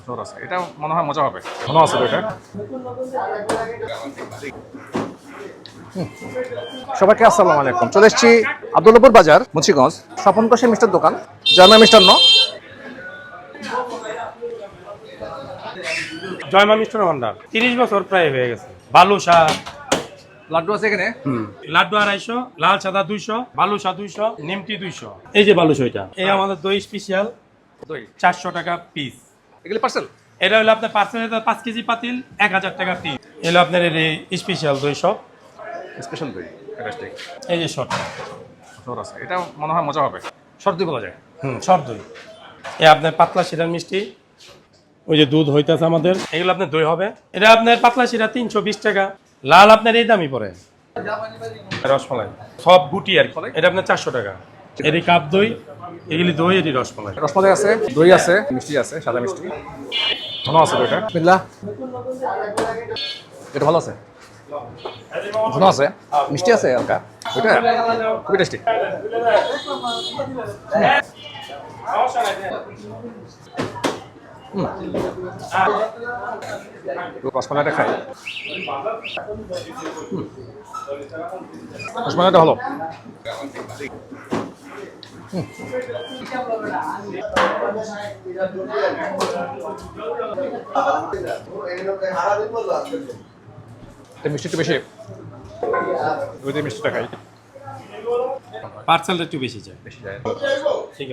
জোর আছে, এটা মনে হয় মজা হবে। মনে আছে তো এটা। সবাইকে আসসালামু আলাইকুম। চলে এসেছি আব্দুল্লাহপুর বাজার, মুন্সিগঞ্জ, স্বপন কোষের মিষ্টার দোকান, জয়মা মিষ্টান্ন। জয়মা মিষ্টান্ন ভান্ডার 30 বছর প্রায় হয়ে গেছে। বালুশা লাড্ডু আছে এখানে। লাড্ডু 250, লাল সাদা 200, বালুশা 200, নিমটি 200। এই যে বালুশা, এটা এই আমাদের দই স্পেশাল, দই 400 টাকা পিস। এগুলি পার্সেল। এটা হলো আপনার পার্সেল, 5 কেজি পাতিল 1000 টাকা পিস। এলো আপনার এই স্পেশাল দই সব। স্পেশাল দই এটা ঠিক। এই যে শর্ট, জোর আছে, এটা মনে হয় মজা হবে। সর্দি বলা যায়। শর্ট দই। এই আপনার পাতলা শিরার মিষ্টি, ওই যে দুধ হইতেছে আমাদের, এগুলো আপনার দই হবে। এটা আপনার পাতলা শিরা 320 টাকা, লাল আপনার এই দামই পড়ে। রসমালাই সব গুটি আর কি, এটা আপনার 400 টাকা। এটি কাপ দই, এগুলি দই, এটি রসমালাই। রসমালাই আছে, দই আছে, মিষ্টি আছে, সাদা মিষ্টি। মনে আছে তো এটা। বিসমিল্লাহ। এটা ভালো আছে, ঘন আছে, মিষ্টি আছে হালকা। ওইটা খুবই টেস্টি। রসমালাইটা খাই। রসমালাইটা ভালো। মিষ্টি একটু বেশি, মিষ্টিটা খাই। পার্সেলটা একটু বেশি যায়। বেশি যায়। ঠিক